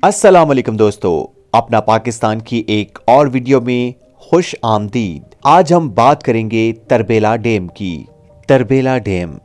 अस्सलाम वालेकुम दोस्तों, अपना पाकिस्तान की एक और वीडियो में खुश आमदीद। आज हम बात करेंगे तरबेला डैम की। तरबेला डैम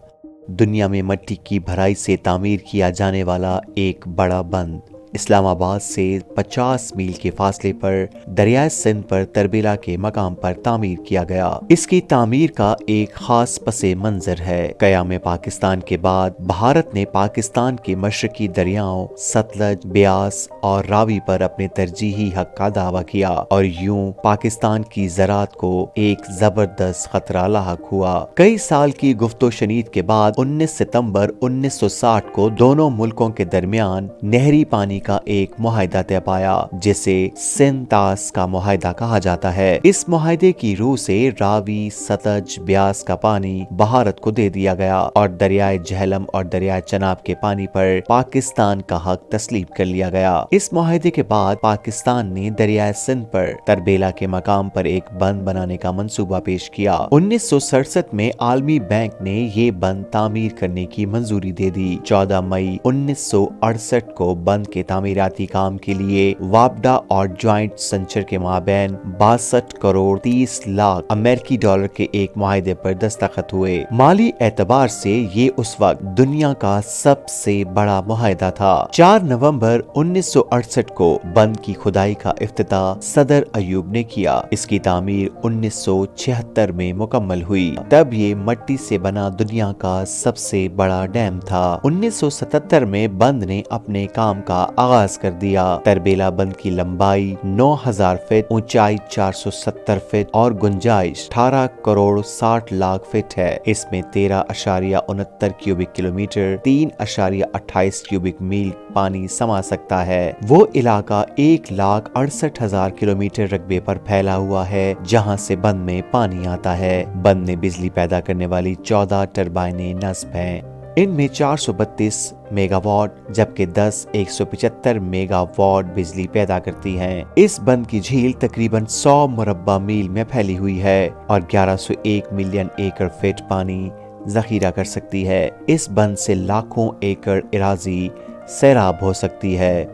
दुनिया में मिट्टी की भराई से तामीर किया जाने वाला एक बड़ा बंद इस्लामाबाद से 50 मील के फासले पर दरियाए सिंध पर तरबेला के मकाम पर तामीर किया गया। इसकी तामीर का एक खास पसे मंजर है। क़याम पाकिस्तान के बाद भारत ने पाकिस्तान के मशरकी दरियाओं सतलज, ब्यास और रावी पर अपने तरजीही हक का दावा किया और यूं पाकिस्तान की ज़राअत को एक जबरदस्त खतरा लाहक हुआ। कई साल की गुफ्तो शनीद के बाद 19 सितंबर 1960 को दोनों मुल्कों के दरमियान नहरी पानी का एक मुआहिदा तय पाया, जिसे सिंध तास का मुआहिदा कहा जाता है। इस मुआहिदे की रूह से रावी, सतलज, ब्यास का पानी भारत को दे दिया गया और दरियाए झेलम और दरियाए चनाब के पानी पर पाकिस्तान का हक तस्लीम कर लिया गया। इस मुआहिदे के बाद पाकिस्तान ने दरियाए सिंध पर तरबेला के मकाम पर एक बंद बनाने का मंसूबा पेश किया। 1967 में आलमी बैंक ने ये बंद तामीर करने की मंजूरी दे दी। 14 मई 1968 को बंद के तामीराती काम के लिए वापडा और ज्वाइंट सेंचर के माबैन 62 करोड़ 30 लाख अमेरिकी डॉलर के एक मुआहिदे पर दस्तखत हुए। माली एतबार से ये उस वक्त दुनिया का सबसे बड़ा मुआहिदा था। 4 नवंबर 1968 को बंद की खुदाई का इफ्तिताह सदर अयूब ने किया। इसकी तामीर 1976 में मुकम्मल हुई। तब ये मिट्टी से बना दुनिया का सबसे बड़ा डैम था। 1977 में बंद ने अपने काम का आगाज कर दिया। तरबेला बंद की लंबाई 9000 फीट, ऊंचाई 470 फीट और गुंजाइश 18 करोड़ 60 लाख फीट है। इसमें 13.69 क्यूबिक किलोमीटर 3.28 क्यूबिक मील पानी समा सकता है। वो इलाका 1,68,000 किलोमीटर रकबे पर फैला हुआ है, जहां से बंद में पानी आता है। बंद में बिजली पैदा करने वाली 14 टरबाइनें नस्ब हैं। इनमें 432 मेगावाट जबकि 10 175 मेगावाट बिजली पैदा करती हैं। इस बंद की झील तकरीबन 100 मुरब्बा मील में फैली हुई है और 1101 मिलियन एकड़ फीट पानी जखीरा कर सकती है। इस बंद से लाखों एकड़ इराजी सैराब हो सकती है।